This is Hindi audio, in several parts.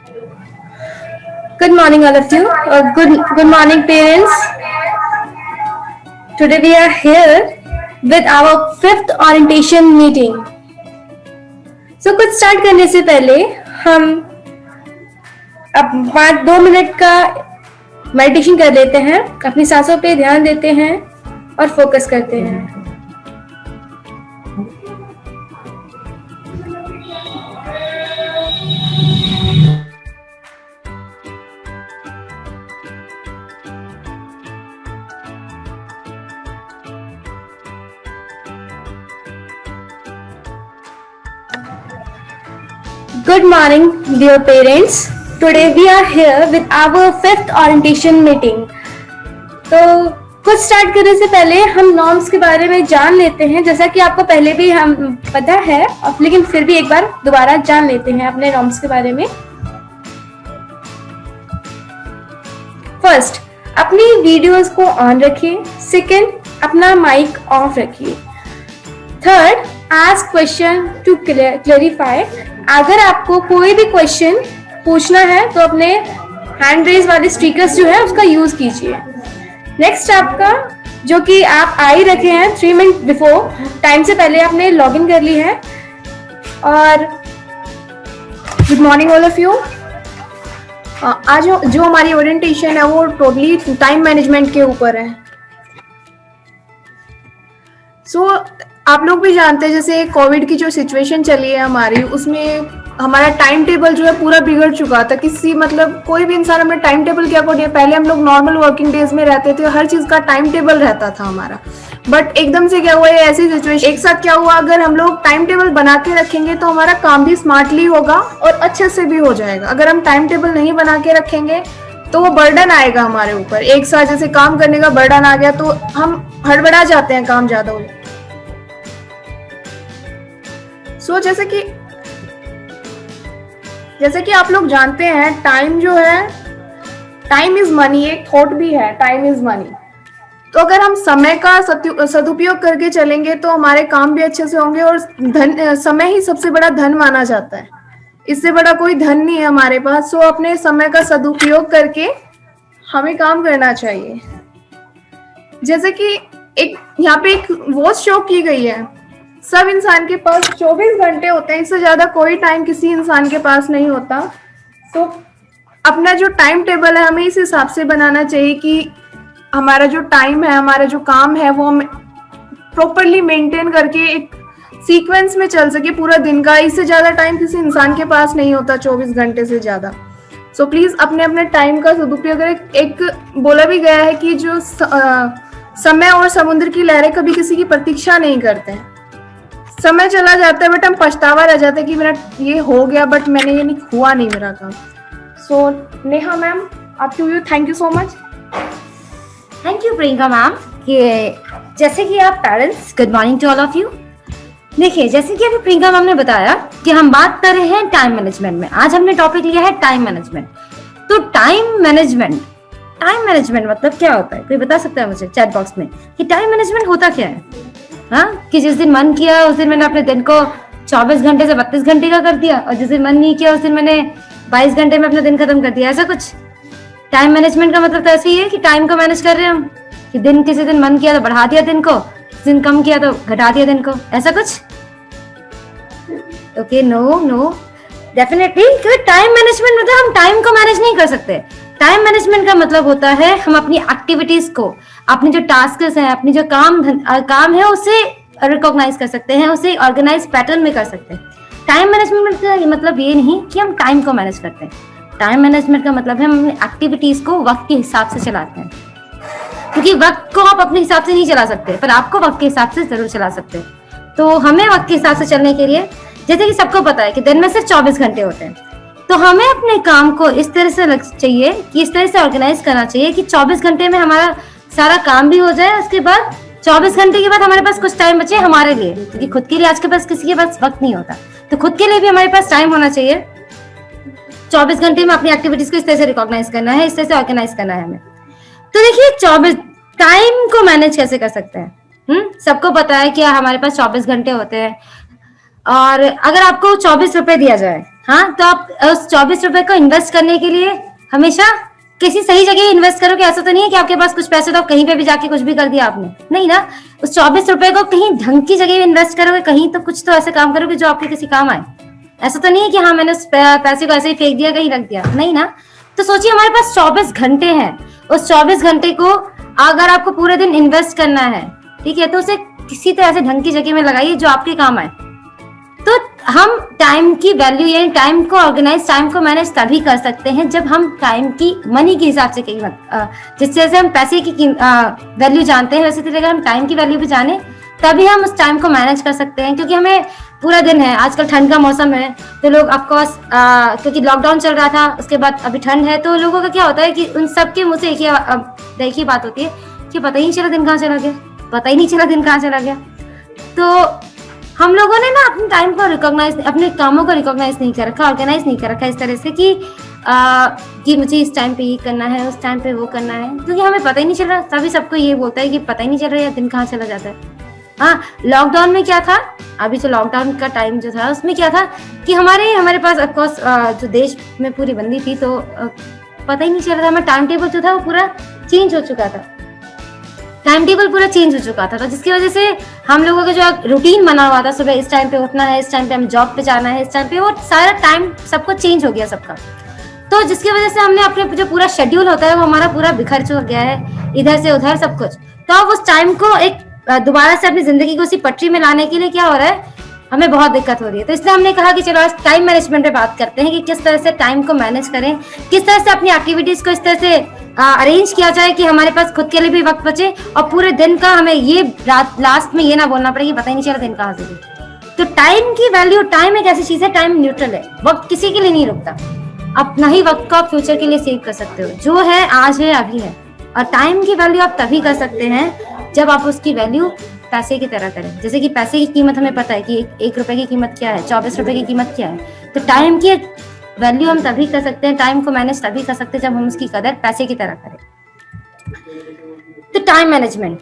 Good morning, all of you. Good morning, parents. Today we are here with our fifth orientation meeting. So कुछ स्टार्ट करने से पहले हम अब 2 मिनट का मेडिटेशन कर लेते हैं, अपनी सांसों पे ध्यान देते हैं और फोकस करते हैं. Good morning, dear parents. Today we are here with our fifth orientation meeting. तो कुछ स्टार्ट करने से पहले हम नॉर्म्स के बारे में जान लेते हैं, जैसा कि आपको पहले भी हम पता है, लेकिन फिर भी एक बार दोबारा जान लेते हैं अपने नॉर्म्स के बारे में. फर्स्ट, अपनी वीडियोस को ऑन रखिए. सेकेंड, अपना माइक ऑफ रखिए. Third, ask question to clarify. अगर आपको कोई भी क्वेश्चन पूछना है तो अपने हैंड रेज वाले स्टिकर्स जो है उसका यूज कीजिए. नेक्स्ट आपका, जो कि आप आई रखे हैं 3 मिनट बिफोर टाइम से पहले आपने लॉग इन कर ली है. और good morning all of you. आज जो हमारी ओरिएंटेशन है वो टोटली टाइम मैनेजमेंट के ऊपर है. सो आप लोग भी जानते हैं, जैसे कोविड की जो सिचुएशन चली है हमारी, उसमें हमारा टाइम टेबल जो है पूरा बिगड़ चुका था. कोई भी इंसान अपने टाइम टेबल के अकॉर्डिंग, पहले हम लोग नॉर्मल वर्किंग डेज में रहते थे, हर चीज का टाइम टेबल रहता था हमारा. बट एकदम से क्या हुआ, ऐसी सिचुएशन एक साथ क्या हुआ, अगर हम लोग टाइम टेबल बना के रखेंगे तो हमारा काम भी स्मार्टली होगा और अच्छे से भी हो जाएगा. अगर हम टाइम टेबल नहीं बना के रखेंगे तो वो बर्डन आएगा हमारे ऊपर. एक साथ जैसे काम करने का बर्डन आ गया तो हम हड़बड़ा जाते हैं, काम ज्यादा हो जाता है. सो जैसे कि आप लोग जानते हैं, टाइम जो है, टाइम इज मनी, एक थॉट भी है, टाइम इज मनी. तो अगर हम समय का सदुपयोग करके चलेंगे तो हमारे काम भी अच्छे से होंगे. और समय ही सबसे बड़ा धन माना जाता है, इससे बड़ा कोई धन नहीं है हमारे पास. सो अपने समय का सदुपयोग करके हमें काम करना चाहिए. जैसे कि यहाँ पे एक वॉच शो की गई है, सब इंसान के पास 24 घंटे होते हैं, इससे ज्यादा कोई टाइम किसी इंसान के पास नहीं होता. तो अपना जो टाइम टेबल है हमें इस हिसाब से बनाना चाहिए कि हमारा जो टाइम है, हमारा जो काम है, वो हम प्रॉपरली मेंटेन करके एक सीक्वेंस में चल सके पूरा दिन का. इससे ज्यादा टाइम किसी इंसान के पास नहीं होता, 24 घंटे से ज्यादा. सो प्लीज अपने अपने टाइम का सदुपयोग करें. एक बोला भी गया है कि जो समय और समुद्र की लहरें कभी किसी की प्रतीक्षा नहीं करते हैं. समय चला जाता है बट हम पछतावा रह जाते हैं कि मेरा ये हो गया बट मैंने ये नहीं हुआ नहीं मेरा काम. So Neha ma'am, up to you. Thank you so much. Thank you Priyanka ma'am. कि जैसे कि आप parents, good morning to all of you. देखिए, जैसे कि अभी प्रियंका मैम ने बताया कि हम बात कर रहे हैं टाइम मैनेजमेंट में. आज हमने टॉपिक लिया है टाइम मैनेजमेंट. तो टाइम मैनेजमेंट मतलब क्या होता है? कोई बता सकता है मुझे चैट बॉक्स में कि टाइम मैनेजमेंट होता क्या है? हाँ, कि जिस दिन मन किया उस दिन मैंने अपने दिन को 24 घंटे से 32 घंटे का कर दिया, और जिस दिन मन नहीं किया उस दिन मैंने 22 घंटे में अपना दिन खत्म कर दिया, ऐसा कुछ? टाइम मैनेजमेंट का मतलब तो ऐसे ही है कि टाइम को मैनेज कर रहे हैं हम, कि दिन किसी दिन मन किया तो बढ़ा दिया दिन को, किसी दिन कम किया तो घटा दिया दिन को, ऐसा कुछ? Okay, no definitely time management मतलब हम टाइम को मैनेज नहीं कर सकते. टाइम मैनेजमेंट का मतलब होता है हम अपनी एक्टिविटीज को, अपने जो टास्क्स हैं, अपनी जो काम है उसे रिकॉग्नाइज कर सकते हैं, उसे ऑर्गेनाइज पैटर्न में कर सकते हैं. टाइम मैनेजमेंट का मतलब ये नहीं कि हम टाइम को मैनेज करते हैं. टाइम मैनेजमेंट का मतलब है हम अपनी एक्टिविटीज को वक्त के हिसाब से चलाते हैं. क्योंकि वक्त को आप अपने हिसाब से नहीं चला सकते, पर आपको वक्त के हिसाब से जरूर चला सकते हैं. तो हमें वक्त के हिसाब से चलने के लिए, जैसे कि सबको पता है कि दिन में सिर्फ 24 घंटे होते हैं, तो हमें अपने काम को इस तरह से चाहिए कि इस तरह से ऑर्गेनाइज करना चाहिए कि 24 घंटे में हमारा सारा काम भी हो जाए. उसके बाद 24 घंटे के बाद हमारे पास कुछ टाइम बचे हमारे लिए, क्योंकि खुद के लिए आज के पास किसी के पास वक्त नहीं होता. तो खुद के लिए भी हमारे पास टाइम होना चाहिए. 24 घंटे में अपनी एक्टिविटीज को इस तरह से रिकॉग्नाइज करना है, इस तरह से ऑर्गेनाइज करना है हमें. तो देखिए, 24 टाइम को मैनेज कैसे कर सकते हैं? सबको पता है कि हमारे पास 24 घंटे होते हैं. और अगर आपको 24 रुपए दिया जाए, हाँ, तो आप उस 24 रुपए को इन्वेस्ट करने के लिए हमेशा किसी सही जगह इन्वेस्ट करोगे। ऐसा तो नहीं है कि आपके पास कुछ पैसे तो कहीं पे भी जाके कुछ भी कर दिया आपने, नहीं ना। उस 24 रुपए को कहीं ढंग की जगह इन्वेस्ट करोगे, कहीं तो कुछ तो ऐसे काम करोगे जो आपके किसी काम आए। ऐसा तो नहीं है कि हाँ मैंने उस पैसे को ऐसे ही फेंक दिया, कहीं रख दिया, नहीं ना। तो सोचिए हमारे पास 24 घंटे हैं, उस 24 घंटे को अगर आपको पूरे दिन इन्वेस्ट करना है, ठीक है, तो उसे किसी तरह से ढंग की जगह में लगाइए जो आपके काम आए। तो हम टाइम की वैल्यू यानी टाइम को ऑर्गेनाइज, टाइम को मैनेज तभी कर सकते हैं जब हम टाइम की मनी के हिसाब से जिस तरह से हम पैसे की वैल्यू जानते हैं, वैसे तरह हम टाइम की वैल्यू भी जाने, तभी हम उस टाइम को मैनेज कर सकते हैं। क्योंकि हमें पूरा दिन है, आजकल ठंड का मौसम है, तो लोग ऑफकोर्स क्योंकि लॉकडाउन चल रहा था, उसके बाद अभी ठंड है, तो लोगों का क्या होता है कि उन सबके मुंह से एक ही बात होती है कि पता ही नहीं चला दिन कहाँ चला गया, पता ही नहीं चला दिन कहाँ चला गया। तो हम लोगों ने ना अपने टाइम को रिकॉग्नाइज, अपने कामों को रिकॉग्नाइज नहीं कर रखा, ऑर्गेनाइज नहीं कर रखा इस तरह से कि मुझे इस टाइम पे ये करना है, उस टाइम पे वो करना है, क्योंकि हमें पता ही नहीं चल रहा। तभी सबको ये बोलता है कि पता ही नहीं चल रहा है दिन कहाँ चला जाता है। हाँ, लॉकडाउन में क्या था, अभी जो लॉकडाउन का टाइम जो था उसमें क्या था कि हमारे पास ऑफकोर्स जो देश में पूरी बंदी थी, तो पता ही नहीं चल रहा था। हमारा टाइम टेबल जो था वो पूरा चेंज हो चुका था, टाइम टेबल पूरा चेंज हो चुका था। तो जिसकी वजह से हम लोगों का जो रूटीन बना हुआ था, सुबह इस टाइम पे उठना है, इस टाइम पे हम जॉब पे जाना है, इस टाइम पे, वो सारा टाइम सबको चेंज हो गया सबका। तो जिसकी वजह से हमने अपने जो पूरा शेड्यूल होता है वो हमारा पूरा बिखर चुका गया है, इधर से उधर सब कुछ। तो अब उस टाइम को एक दोबारा से अपनी जिंदगी को उसी पटरी में लाने के लिए क्या हो रहा है, हमें बहुत दिक्कत हो रही है। तो इसलिए हमने कहा कि चलो आज टाइम मैनेजमेंट पे बात करते हैं कि किस तरह से टाइम को मैनेज करें, किस तरह से अपनी एक्टिविटीज को इस तरह से अरेंज किया जाए कि हमारे पास खुद के लिए भी वक्त बचे और पूरे दिन का हमें ये लास्ट में ये ना बोलना पड़े कि पता ही नहीं चला दिन कहाँ से गया। तो टाइम की वैल्यू, टाइम एक ऐसी चीज है, टाइम न्यूट्रल है, वक्त किसी के लिए नहीं रुकता। अपना ही वक्त को आप फ्यूचर के लिए सेव कर सकते हो, जो है आज है अभी है। और टाइम की वैल्यू आप तभी कर सकते हैं जब आप उसकी वैल्यू पैसे की तरह करें। जैसे कि पैसे की कीमत हमें पता है कि एक रुपए की कीमत क्या है, 24 रुपए की कीमत क्या है। तो टाइम की वैल्यू हम तभी कर सकते हैं, टाइम को मैनेज तभी कर सकते हैं जब हम उसकी कदर पैसे की तरह करें। तो टाइम मैनेजमेंट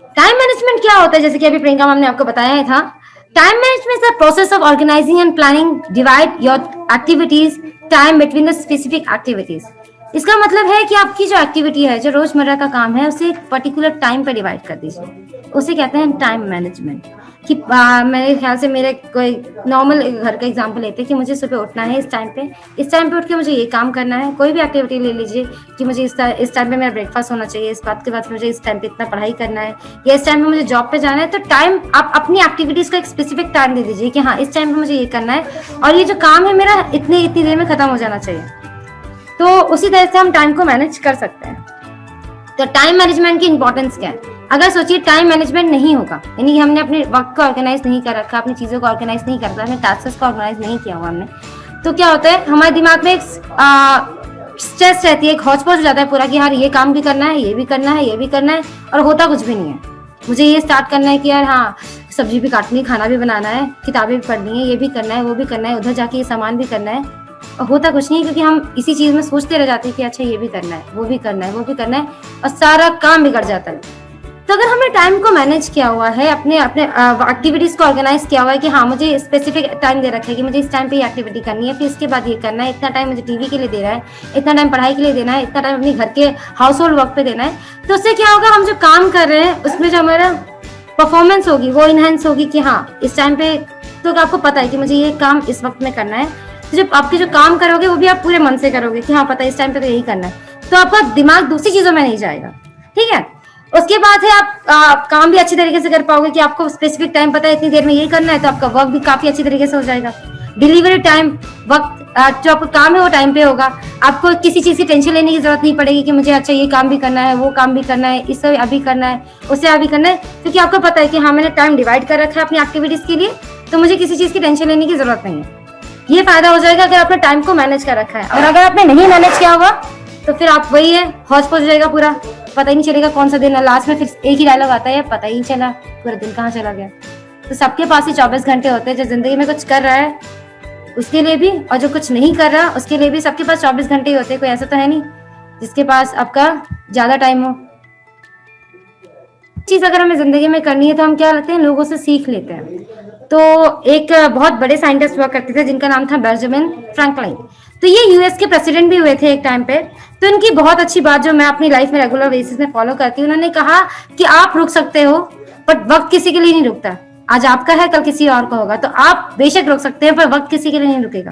क्या होता है, जैसे कि अभी प्रियंका मैम ने आपको बताया था। Time management is the process of organising and planning divide your activities time between the specific activities. इसका मतलब है कि आपकी जो एक्टिविटी है, जो रोजमर्रा का काम है, उसे एक पर्टिकुलर टाइम पर डिवाइड कर दीजिए, उसे कहते हैं टाइम मैनेजमेंट। कि मेरे ख्याल से मेरे कोई नॉर्मल घर का एग्जांपल लेते हैं कि मुझे सुबह उठना है इस टाइम पे उठ के मुझे ये काम करना है। कोई भी एक्टिविटी ले लीजिए कि मुझे इस टाइम पे मेरा ब्रेकफास्ट होना चाहिए, इस बात के बाद मुझे इस टाइम पे इतना पढ़ाई करना है, या इस टाइम पे मुझे जॉब पे जाना है। तो टाइम, आप अपनी एक्टिविटीज को एक स्पेसिफिक टाइम दे दीजिए कि हाँ इस टाइम पे मुझे ये करना है और ये जो काम है मेरा इतनी देर में खत्म हो जाना चाहिए। तो उसी तरह से हम टाइम को मैनेज कर सकते हैं। तो टाइम मैनेजमेंट की इंपॉर्टेंस क्या है? अगर सोचिए टाइम मैनेजमेंट नहीं होगा, यानी हमने अपने वक्त को ऑर्गेनाइज नहीं कर रखा, अपनी चीजों को ऑर्गेनाइज नहीं कर रखा, अपने टास्क को ऑर्गेनाइज नहीं किया हुआ हमने, तो क्या होता है हमारे दिमाग में एक स्ट्रेस रहती है, एक हौच पौच हो जाता है पूरा कि यार ये काम भी करना है, ये भी करना है, ये भी करना है, और होता कुछ भी नहीं है। मुझे ये स्टार्ट करना है कि यार हाँ सब्जी भी काटनी, खाना भी बनाना है, किताबें भी पढ़नी है, ये भी करना है, वो भी करना है, उधर जाके ये सामान भी करना है, और होता कुछ नहीं है क्योंकि हम इसी चीज में सोचते रह जाते हैं कि अच्छा ये भी करना है, वो भी करना है, वो भी करना है, और सारा काम बिगड़ जाता है। तो अगर हमने टाइम को मैनेज किया हुआ है, अपने एक्टिविटीज को ऑर्गेनाइज किया हुआ है कि हाँ मुझे स्पेसिफिक टाइम दे रखा है कि मुझे इस टाइम पे ये एक्टिविटी करनी है, फिर इसके बाद ये करना है, इतना टाइम मुझे टीवी के लिए देना है, इतना टाइम पढ़ाई के लिए देना है, इतना टाइम अपने घर के हाउस होल्ड वर्क पे देना है, तो उससे क्या होगा, हम जो काम कर रहे हैं उसमें जो हमारा परफॉर्मेंस होगी वो इनहेंस होगी कि हाँ इस टाइम पे, तो आपको पता है कि मुझे ये काम इस वक्त में करना है। तो जब आपके जो काम करोगे वो भी आप पूरे मन से करोगे कि हाँ पता है इस टाइम पे तो यही करना है, तो आपका दिमाग दूसरी चीजों में नहीं जाएगा। ठीक है, उसके बाद है आप काम भी अच्छी तरीके से कर पाओगे कि आपको स्पेसिफिक टाइम पता है इतनी देर में ये करना है, तो आपका वर्क भी काफी अच्छी तरीके से हो जाएगा। डिलीवरी टाइम, वक्त जो आपका काम है वो टाइम पे होगा, आपको किसी चीज की टेंशन लेने की जरूरत नहीं पड़ेगी कि मुझे अच्छा ये काम भी करना है, वो काम भी करना है, इससे अभी करना है, उससे अभी करना है, क्योंकि आपको पता है कि हाँ मैंने टाइम डिवाइड कर रखा है अपनी एक्टिविटीज के लिए, तो मुझे किसी चीज की टेंशन लेने की जरूरत नहीं है। ये फायदा हो जाएगा अगर आपने टाइम को मैनेज कर रखा है। और अगर आपने नहीं मैनेज किया होगा तो फिर आप वही है, हौच पौच जाएगा पूरा, पता ही नहीं चलेगा कौन सा दिन है, लास्ट में फिर एक ही डायलॉग आता है पता ही नहीं चला पूरा दिन कहाँ चला गया। तो सबके पास ही 24 घंटे होते हैं, जो जिंदगी में कुछ कर रहा है उसके लिए भी और जो कुछ नहीं कर रहा उसके लिए भी, सबके पास 24 घंटे ही होते हैं। कोई ऐसा तो है नहीं जिसके पास आपका ज्यादा टाइम हो। चीज अगर हमें जिंदगी में करनी है तो हम क्या लेते हैं, लोगों से सीख लेते हैं। तो एक बहुत बड़े साइंटिस्ट हुआ करते थे जिनका नाम था बेंजामिन फ्रैंकलिन। तो ये यूएस के प्रेसिडेंट भी हुए थे एक टाइम पे। तो इनकी बहुत अच्छी बात जो मैं अपनी लाइफ में रेगुलर बेसिस में फॉलो करती हूँ, उन्होंने कहा कि आप रुक सकते हो बट वक्त किसी के लिए नहीं रुकता। आज आपका है कल किसी और का होगा, तो आप बेशक रुक सकते हैं पर वक्त किसी के लिए नहीं रुकेगा।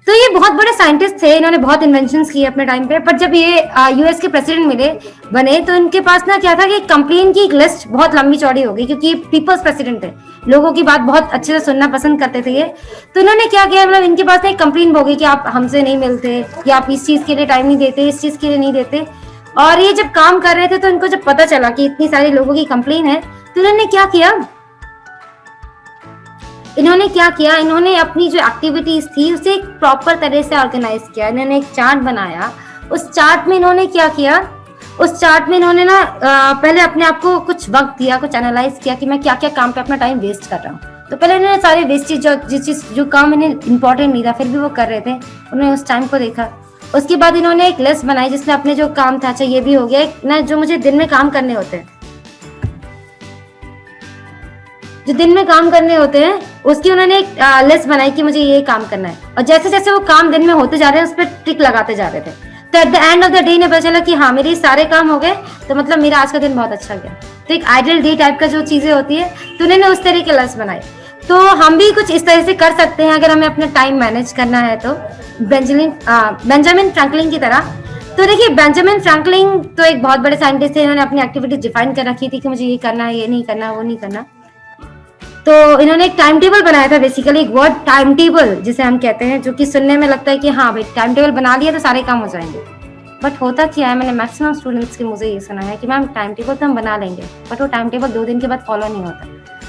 तो ये बहुत बड़े साइंटिस्ट थे, इन्होंने बहुत इन्वेंशंस किए अपने टाइम पे। पर जब ये यूएस के प्रेसिडेंट बने तो इनके पास ना क्या था कि कंप्लेन की एक लिस्ट बहुत लंबी चौड़ी हो गई, क्योंकि पीपल्स प्रेसिडेंट थे, लोगों की बात बहुत अच्छे से सुनना पसंद करते थे ये। तो इन्होंने क्या किया, मतलब इनके पास ना एक कंप्लेन हो गई कि आप हमसे नहीं मिलते, या आप इस चीज के लिए टाइम नहीं देते, इस चीज के लिए नहीं देते। और ये जब काम कर रहे थे तो इनको जब पता चला कि इतनी सारी लोगों की कंप्लेन है, तो इन्होंने क्या किया, इन्होंने अपनी जो एक्टिविटीज थी उसे एक प्रॉपर तरह से ऑर्गेनाइज किया। इन्होंने एक चार्ट बनाया। उस चार्ट में इन्होंने क्या किया, उस चार्ट में इन्होंने ना पहले अपने आप को कुछ वक्त दिया, कुछ एनालाइज किया कि मैं क्या क्या काम पे अपना टाइम वेस्ट कर रहा हूँ। तो पहले इन्होंने सारे वेस्टेज जो काम इन्हें इंपॉर्टेंट नहीं था फिर भी वो कर रहे थे, उन्होंने उस टाइम को देखा। उसके बाद इन्होंने एक लिस्ट बनाई जिसमें अपने जो काम था, अच्छा ये भी हो गया ना, जो मुझे दिन में काम करने होते हैं, उसकी उन्होंने एक लिस्ट बनाई कि मुझे ये काम करना है। और जैसे जैसे वो काम दिन में होते जा रहे हैं उस पर टिक लगाते जा रहे थे। तो at the end of the day ने पता चला कि हाँ मेरे सारे काम हो गए, तो मतलब मेरा आज का दिन बहुत अच्छा गया। तो एक आइडियल डे टाइप का जो चीजें होती है, तो उन्होंने उस तरह की लिस्ट बनाई। तो हम भी कुछ इस तरह से कर सकते हैं अगर हमें अपना टाइम मैनेज करना है तो, बेंजामिन फ्रैंकलिन की तरह। तो देखिए बेंजामिन फ्रैंकलिन तो एक बहुत बड़े साइंटिस्ट थे, इन्होंने अपनी एक्टिविटीज डिफाइन कर रखी थी कि मुझे ये करना है, ये नहीं करना, वो नहीं करना। तो इन्होंने एक टाइम टेबल बनाया था, बेसिकली एक वर्ड टाइम टेबल जिसे हम कहते हैं, जो कि सुनने में लगता है कि हाँ भाई टाइम टेबल बना लिया तो सारे काम हो जाएंगे। बट होता क्या है, मैंने मैक्सिमम स्टूडेंट्स के मुझे ये सुना है कि मैम टाइम टेबल तो हम बना लेंगे बट वो टाइम टेबल 2 दिन के बाद फॉलो नहीं होता।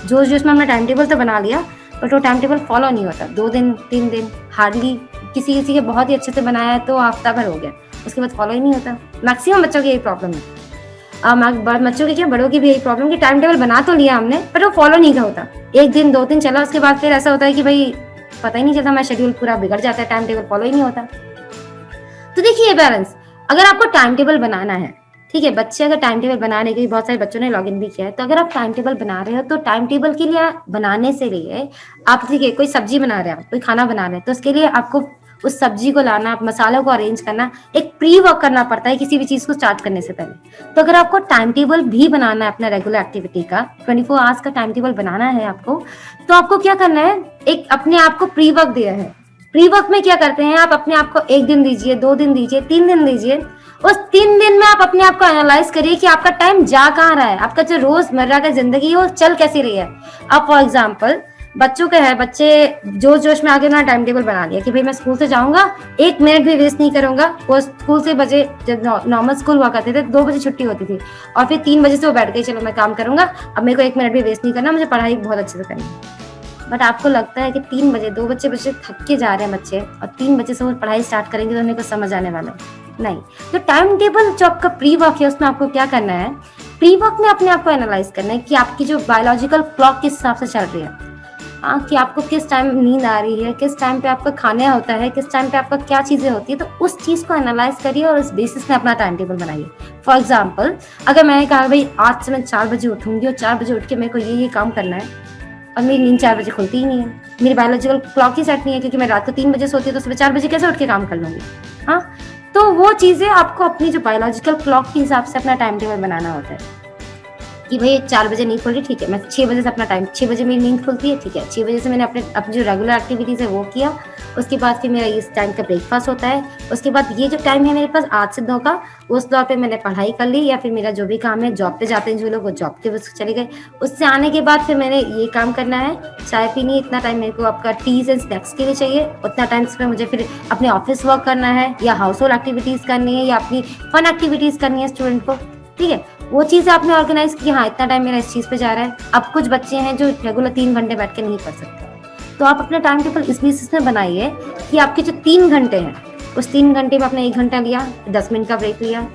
जोश जोश में हमने टाइम टेबल तो बना लिया बट वो टाइम टेबल फॉलो नहीं होता। 2 दिन 3 दिन हार्डली, किसी के बहुत ही अच्छे से बनाया है तो हफ्ता भर हो गया, उसके बाद फॉलो ही नहीं होता। मैक्सिमम बच्चों की यही प्रॉब्लम है। बच्चों की क्या, बड़ों की भी यही प्रॉब्लम कि टाइम टेबल बना तो लिया हमने पर वो फॉलो नहीं होता। 1 दिन 2 दिन चला, उसके बाद फिर ऐसा होता है कि भाई पता ही नहीं चलता, हमारा शेड्यूल पूरा बिगड़ जाता है, टाइम टेबल फॉलो ही नहीं होता। तो देखिए बैलेंस, अगर आपको टाइम टेबल बनाना है, ठीक है, बच्चे अगर टाइम टेबल बनाने के लिए, बहुत सारे बच्चों ने लॉगिन भी किया है, तो अगर आप टाइम टेबल बना रहे हो तो टाइम टेबल के लिए बनाने से लिए आप देखिए कोई सब्जी बना रहे हैं, कोई खाना बना रहे हैं, तो उसके लिए आपको उस सब्जी को लाना, मसालों को अरेंज करना, एक प्री वर्क करना पड़ता है किसी भी चीज को स्टार्ट करने से पहले। तो अगर आपको टाइम टेबल भी बनाना है अपना रेगुलर एक्टिविटी का, 24 आवर्स का टाइम टेबल बनाना है आपको, तो आपको क्या करना है, एक अपने आप को प्री वर्क दिया है। प्री वर्क में क्या करते हैं, आप अपने आप को 1 दिन दीजिए, 2 दिन दीजिए, 3 दिन दीजिए। उस 3 दिन में आप अपने आप को एनालाइज करिए कि आपका टाइम जा कहाँ रहा है, आपका जो रोजमर्रा का जिंदगी है वो चल कैसी रही है। अब फॉर एग्जाम्पल बच्चों का है, बच्चे जोश जोश में आगे ना टाइम टेबल बना लिया कि भाई मैं स्कूल से जाऊंगा, 1 मिनट भी वेस्ट नहीं करूंगा। वो स्कूल से बजे, जब नॉर्मल स्कूल हुआ करते थे 2 बजे छुट्टी होती थी और फिर 3 बजे से वो बैठ गई, चलो मैं काम करूंगा, अब मेरे को 1 मिनट भी वेस्ट नहीं करना, मुझे पढ़ाई बहुत अच्छे से करनी है। बट आपको लगता है कि 3 बजे 2 बच्चे थक के जा रहे हैं बच्चे, और 3 बजे से वो पढ़ाई स्टार्ट करेंगे तो उन्हें कुछ समझ आने वाला है नहीं। तो टाइम टेबल जो आपका प्री वर्क है उसमें आपको क्या करना है, प्री वर्क में अपने आप को एनालाइज करना है कि आपकी जो बायोलॉजिकल क्लॉक किस हिसाब से चल रही है, कि आपको किस टाइम नींद आ रही है, किस टाइम पे आपका खाना होता है, किस टाइम पे आपका क्या चीजें होती है। तो उस चीज को एनालाइज करिए और उस बेसिस में अपना टाइम टेबल बनाइए। फॉर एग्जाम्पल अगर मैंने कहा भाई आज से मैं 4 बजे उठूंगी और 4 बजे उठ के मेरे को ये काम करना है, और मेरी नींद 4 बजे खुलती ही नहीं है, मेरी बायोलॉजिकल क्लॉक ही सेट नहीं है, क्योंकि मैं रात को 3 बजे सोती हूँ तो सुबह 4 बजे कैसे उठ के काम कर लूंगी। हाँ, तो वो चीजें आपको अपनी जो बायोलॉजिकल क्लॉक के हिसाब से अपना टाइम टेबल बनाना होता है कि भाई 4 बजे नींद खुल रही, ठीक है, मैं 6 बजे से अपना टाइम, 6 बजे मेरी नींद खुलती है, ठीक है, 6 बजे से मैंने अपनी जो रेगुलर एक्टिविटीज है वो किया। उसके बाद फिर मेरा इस टाइम का ब्रेकफास्ट होता है। उसके बाद ये जो टाइम है मेरे पास 8 से 9 का, उस दौर पे मैंने पढ़ाई कर ली, या फिर मेरा जो भी काम है, जॉब पे जाते हैं जो लोग वो जॉब के बस चले गए। उससे आने के बाद फिर मैंने ये काम करना है, चाय पीनी, इतना टाइम मेरे को आपका टीज एंड स्नैक्स के लिए चाहिए, उतना टाइम से मुझे फिर अपने ऑफिस वर्क करना है, या हाउस होल्ड एक्टिविटीज करनी है, या अपनी फन एक्टिविटीज करनी है स्टूडेंट को, ठीक है। वो चीज़ आपने ऑर्गेनाइज की, हाँ इतना टाइम मेरा इस चीज़ पे जा रहा है। अब कुछ बच्चे हैं जो रेगुलर 3 घंटे बैठ के नहीं पढ़ सकते, तो आप अपना टाइम टेबल इस बेसिस में बनाइए कि आपके जो 3 घंटे हैं, उस 3 घंटे में आपने 1 घंटा लिया, 10 मिनट का ब्रेक लिया,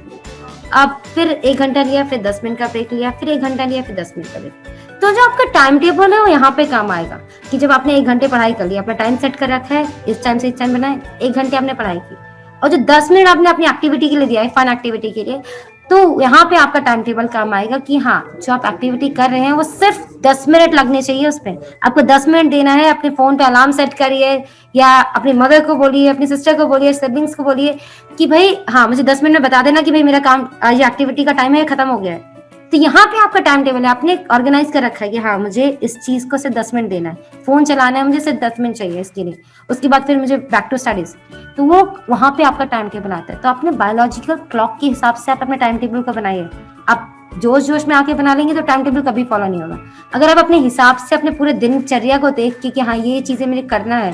अब फिर 1 घंटा लिया, फिर 10 मिनट का ब्रेक लिया, फिर 1 घंटा लिया, फिर 10 मिनट का ब्रेक। तो जो आपका टाइम टेबल है वो यहाँ पे काम आएगा कि जब आपने 1 घंटे पढ़ाई कर ली, अपना टाइम सेट कर रखा है, इस टाइम से इस टाइम बनाए, 1 घंटे आपने पढ़ाई की, और जो 10 मिनट आपने अपनी एक्टिविटी के लिए दिया है, फन एक्टिविटी के लिए, तो यहाँ पे आपका टाइम टेबल काम आएगा कि हाँ, जो आप एक्टिविटी कर रहे हैं वो सिर्फ 10 मिनट लगने चाहिए उस पे। आपको 10 मिनट देना है, अपने फोन पे अलार्म सेट करिए या अपनी मदर को बोलिए, अपनी सिस्टर को बोलिए, सिबलिंग्स को बोलिए कि भाई हाँ, मुझे 10 मिनट में बता देना कि भाई मेरा काम, ये एक्टिविटी का टाइम है, खत्म हो गया है। तो यहाँ पे आपका टाइम टेबल है, आपने ऑर्गेनाइज कर रखा है कि हाँ, मुझे इस चीज को सिर्फ 10 मिनट देना है, फोन चलाना है मुझे सिर्फ 10 मिनट चाहिए इसके लिए, उसके बाद फिर मुझे बैक टू स्टडीज। तो वो वहां पे आपका टाइम टेबल आता है। तो अपने बायोलॉजिकल क्लॉक के हिसाब से आप अपने टाइम टेबल को बनाइए। आप जोश जोश में आके बना लेंगे तो टाइम टेबल कभी फॉलो नहीं होगा। अगर आप अपने हिसाब से अपने पूरे दिनचर्या को देख के कि हाँ, ये चीजें मुझे करना है,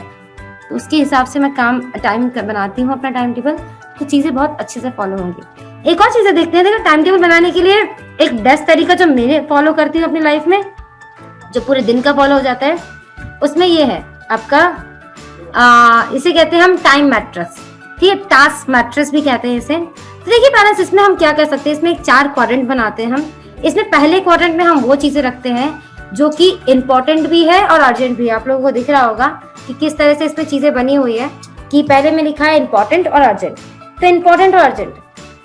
तो उसके हिसाब से मैं काम टाइम बनाती हूँ अपना टाइम टेबल, तो चीजें बहुत अच्छे से फॉलो होंगी। एक और चीजें देखते हैं, देखो टाइम टेबल बनाने के लिए एक बेस्ट तरीका जो मैंने फॉलो करती हूँ अपनी लाइफ में, जो पूरे दिन का फॉलो हो जाता है, उसमें ये है आपका इसे कहते हैं हम टाइम मैट्रिक्स, ठीक है, टास्क मैट्रिक्स भी कहते हैं इसे। तो देखिए पेरेंट्स, इसमें हम क्या कर सकते हैं, इसमें एक 4 क्वाड्रेंट बनाते हैं हम। इसमें पहले क्वाड्रेंट में हम वो चीजें रखते हैं जो कि इंपॉर्टेंट भी है और अर्जेंट भी है। आप लोगों को दिख रहा होगा कि किस तरह से इसमें चीजें बनी हुई है कि पहले में लिखा है इंपॉर्टेंट और अर्जेंट। तो इंपॉर्टेंट और अर्जेंट,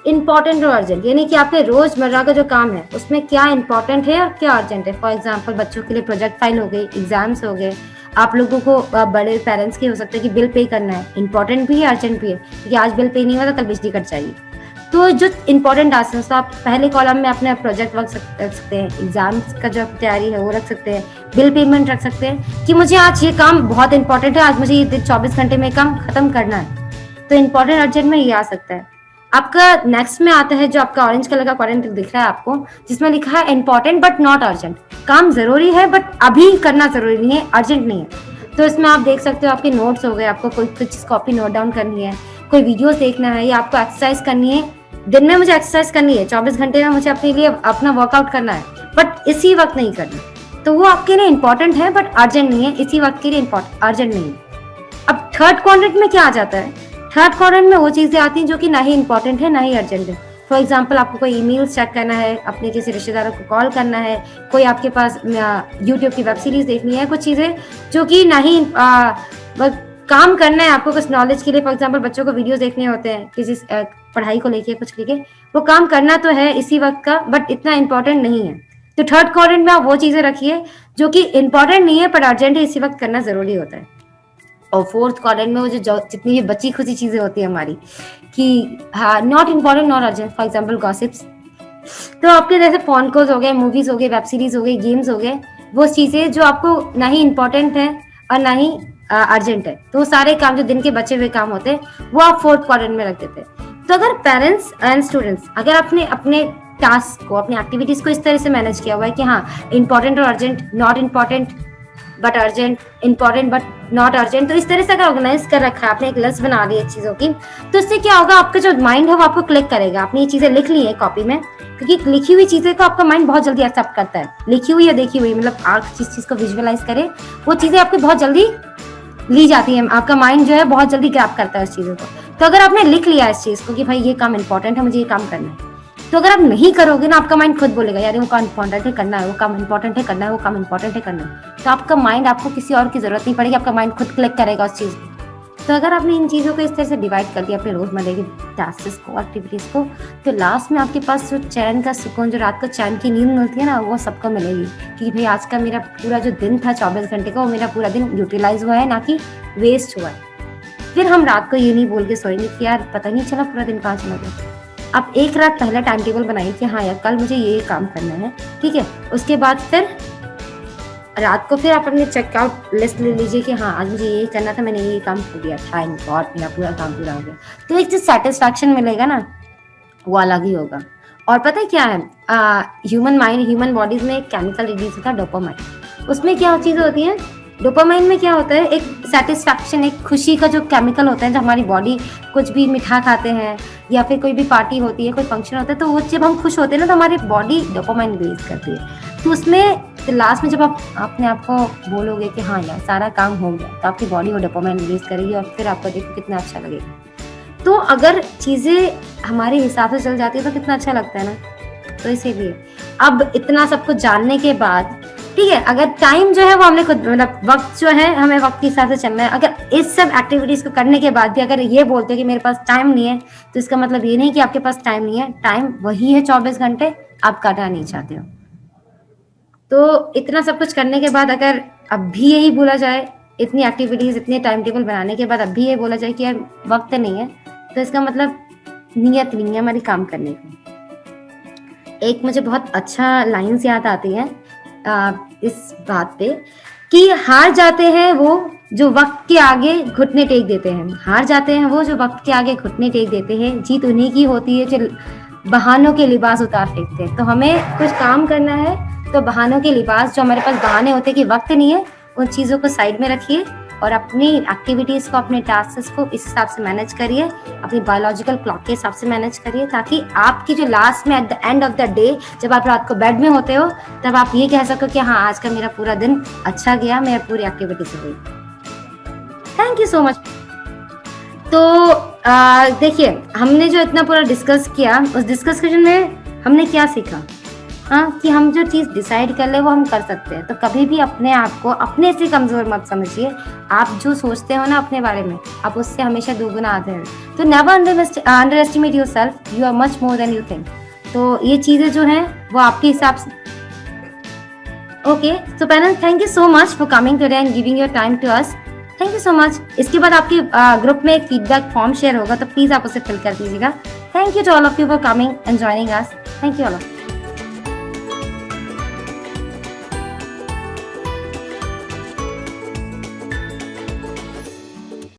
इंपॉर्टेंट और अर्जेंट यानी कि आपके रोजमर्रा का जो काम है उसमें क्या इंपॉर्टेंट है और क्या अर्जेंट है। फॉर एग्जांपल बच्चों के लिए प्रोजेक्ट फाइल हो गई, एग्जाम्स हो गए, आप लोगों को बड़े पेरेंट्स के हो सकता है कि बिल पे करना है, इंपॉर्टेंट भी है अर्जेंट भी है, क्योंकि आज बिल पे नहीं हुआ तो कल बिजली कट जाएगी। तो जो इंपॉर्टेंट टास्क है तो आप पहले कॉलम में अपने प्रोजेक्ट वर्क रख सकते हैं, एग्जाम्स का जो तैयारी है वो रख सकते हैं, बिल पेमेंट रख सकते हैं कि मुझे आज ये काम बहुत इंपॉर्टेंट है, आज मुझे ये 24 घंटे में काम खत्म करना है। तो इंपॉर्टेंट अर्जेंट में ये आ सकता है। आपका नेक्स्ट में आता है जो आपका ऑरेंज कलर का क्वाड्रेंट दिख रहा है आपको, जिसमें लिखा है इंपॉर्टेंट बट नॉट अर्जेंट। काम जरूरी है बट अभी करना जरूरी नहीं है, अर्जेंट नहीं है। तो इसमें आप देख सकते हो आपके नोट्स हो गए, आपको कोई चीज कॉपी नोट डाउन करनी है, कोई वीडियोस देखना है या आपको एक्सरसाइज करनी है। दिन में मुझे एक्सरसाइज करनी है, 24 घंटे में मुझे अपने लिए अपना वर्कआउट करना है, बट इसी वक्त नहीं करना। तो वो आपके लिए इंपॉर्टेंट है बट अर्जेंट नहीं है, इसी वक्त के लिए अर्जेंट नहीं है। अब थर्ड क्वाड्रेंट में क्या आ जाता है, थर्ड क्वाड्रेंट में वो चीजें आती हैं जो कि ना ही इंपॉर्टेंट है ना ही अर्जेंट है। फॉर एग्जाम्पल आपको कोई ईमेल्स चेक करना है, अपने किसी रिश्तेदारों को कॉल करना है, कोई आपके पास यूट्यूब की वेब सीरीज देखनी है, कुछ चीजें जो कि ना ही काम करना है आपको कुछ नॉलेज के लिए। फॉर एग्जाम्पल बच्चों को वीडियोस देखने होते हैं किसी पढ़ाई को लेके, कुछ लेके, वो काम करना तो है इसी वक्त का बट इतना इंपॉर्टेंट नहीं है। तो थर्ड क्वाड्रेंट में आप वो चीजें रखिए जो कि इंपॉर्टेंट नहीं है बट अर्जेंट है, इसी वक्त करना जरूरी होता है। और फोर्थ क्वाड्रेंट में वो जो जितनी भी बची खुची चीजें होती है हमारी कि हाँ, not important not urgent, for example gossips. तो आपके जैसे फोन कॉल्स हो गए, मूवीज हो गए, वेब सीरीज हो गई, गेम्स हो गए, वो चीजें जो आपको ना ही इंपॉर्टेंट है और ना ही अर्जेंट है। तो वो सारे काम जो दिन के बचे हुए काम होते हैं वो आप फोर्थ क्वाड्रेंट में रख देते हैं। तो अगर पेरेंट्स एंड स्टूडेंट्स अगर आपने अपने टास्क को, अपनी एक्टिविटीज को इस तरह से मैनेज किया हुआ है कि हाँ, इंपॉर्टेंट और urgent, not important but urgent, important but not urgent, तो इस तरह से अगर ऑर्गेनाइज कर रखा है, आपने एक लिस्ट बना ली है चीजों की, तो इससे क्या होगा, आपका जो माइंड है वो आपको क्लिक करेगा। आपने ये चीजें लिख ली है कॉपी में, क्योंकि लिखी हुई चीजें को आपका माइंड बहुत जल्दी एक्सेप्ट करता है। लिखी हुई या देखी हुई, मतलब आप जिस चीज को विजुअलाइज करें वो चीजें आपको बहुत जल्दी ली जाती है, आपका माइंड जो है बहुत जल्दी ग्रैब करता है उस चीजों को। तो अगर आपने लिख लिया इस चीज को कि भाई ये काम इंपॉर्टेंट है, मुझे ये काम करना है, तो अगर आप नहीं करोगे ना, आपका माइंड खुद बोलेगा यार वो काम इंपॉर्टेंट है करना है, वो काम इंपॉर्टेंट है करना है, वो काम इंपॉर्टेंट है करना है। तो आपका माइंड, आपको किसी और की जरूरत नहीं पड़ेगी, आपका माइंड खुद क्लिक करेगा उस चीज को। तो अगर आपने इन चीजों को इस तरह से डिवाइड कर दिया अपने रोजमर्रा की टास्क को, एक्टिविटीज को, तो लास्ट में आपके पास जो चैन का सुकून, जो रात को चैन की नींद मिलती है ना, वो सबको मिलेगी कि भाई आज का मेरा पूरा जो दिन था 24 घंटे का, वो मेरा पूरा दिन यूटिलाइज हुआ है, ना कि वेस्ट हुआ है। फिर हम रात को ये नहीं बोल के सोएंगे कि यार पता नहीं चला पूरा दिन कहाँ चला गया। आप एक रात पहले टाइम टेबल बनाइए कि हाँ यार कल मुझे ये काम करना है, ठीक है। उसके बाद फिर रात को फिर आप अपने चेकआउट लिस्ट ले लीजिए कि हाँ आज मुझे ये करना था, मैंने ये काम कर दिया, थैंक गॉड मेरा पूरा काम पूरा हो गया। तो एक जो सेटिस्फैक्शन मिलेगा ना, वो अलग ही होगा। और पता है क्या है, ह्यूमन माइंड, ह्यूमन बॉडीज में एक केमिकल रिलीज होता है डोपामाइन। उसमें क्या चीजें होती हैं, डोपामाइन में क्या होता है, एक सेटिस्फैक्शन, एक खुशी का जो केमिकल होता है, जो हमारी बॉडी कुछ भी मीठा खाते हैं या फिर कोई भी पार्टी होती है, कोई फंक्शन होता है, तो वो जब हम खुश होते हैं ना, तो हमारी बॉडी डोपामाइन रिलीज करती है। तो उसमें लास्ट में जब आप अपने आप को बोलोगे कि हाँ यार सारा काम हो गया, तो आपकी बॉडी वो डोपामाइन रिलीज करेगी और फिर आपको देखो कितना अच्छा लगेगा। तो अगर चीजें हमारे हिसाब से चल जाती है तो कितना अच्छा लगता है ना। तो इसीलिए अब इतना सब कुछ जानने के बाद ठीक है, अगर टाइम जो है वो हमने खुद मतलब वक्त जो है हमें वक्त के हिसाब से चलना है। अगर इस सब एक्टिविटीज को करने के बाद भी अगर ये बोलते हो कि मेरे पास टाइम नहीं है, तो इसका मतलब ये नहीं कि आपके पास टाइम नहीं है, टाइम वही है 24 घंटे, आप काटना नहीं चाहते हो। तो इतना सब कुछ करने के बाद अगर अब भी यही बोला जाए, इतनी एक्टिविटीज इतने टाइम टेबल बनाने के बाद अब भी ये बोला जाए कि यार वक्त नहीं है, तो इसका मतलब नियत नहीं है हमारी काम करने की। एक मुझे बहुत अच्छा लाइन्स याद आती है इस बात पे कि हार जाते हैं वो जो वक्त के आगे घुटने टेक देते हैं, हार जाते हैं वो जो वक्त के आगे घुटने टेक देते हैं, जीत उन्हीं की होती है जो बहानों के लिबास उतार फेंकते हैं। तो हमें कुछ काम करना है तो बहानों के लिबास, जो हमारे पास बहाने होते हैं कि वक्त नहीं है, उन चीज़ों को साइड में रखिए और अपनी एक्टिविटीज़ को, अपने टास्क को इस हिसाब से मैनेज करिए, अपनी बायोलॉजिकल क्लॉक के हिसाब से मैनेज करिए, ताकि आपकी जो लास्ट में at the end of the day जब आप रात को बेड में होते हो तब आप ये कह सको कि हाँ आज का मेरा पूरा दिन अच्छा गया, मेरा पूरी एक्टिविटी से हुई। Thank you so much. तो देखिए हमने जो इतना पूरा डिस्कस किया, उस डिस्कशन में हमने क्या सीखा? हाँ, कि हम जो चीज़ डिसाइड कर ले वो हम कर सकते हैं। तो कभी भी अपने आप को अपने से कमज़ोर मत समझिए। आप जो सोचते हो ना अपने बारे में, आप उससे हमेशा दोगुना आते हैं। तो never underestimate yourself, you are much more than you think. तो ये चीज़ें जो हैं वो आपके हिसाब से okay. So panel, thank you so much for coming today and giving your time to us. Thank you so much. इसके बाद आपके ग्रुप में एक फीडबैक फॉर्म शेयर होगा, तो प्लीज़ आप उसे फिल कर दीजिएगा। Thank you to all of you for coming and joining us. Thank you all of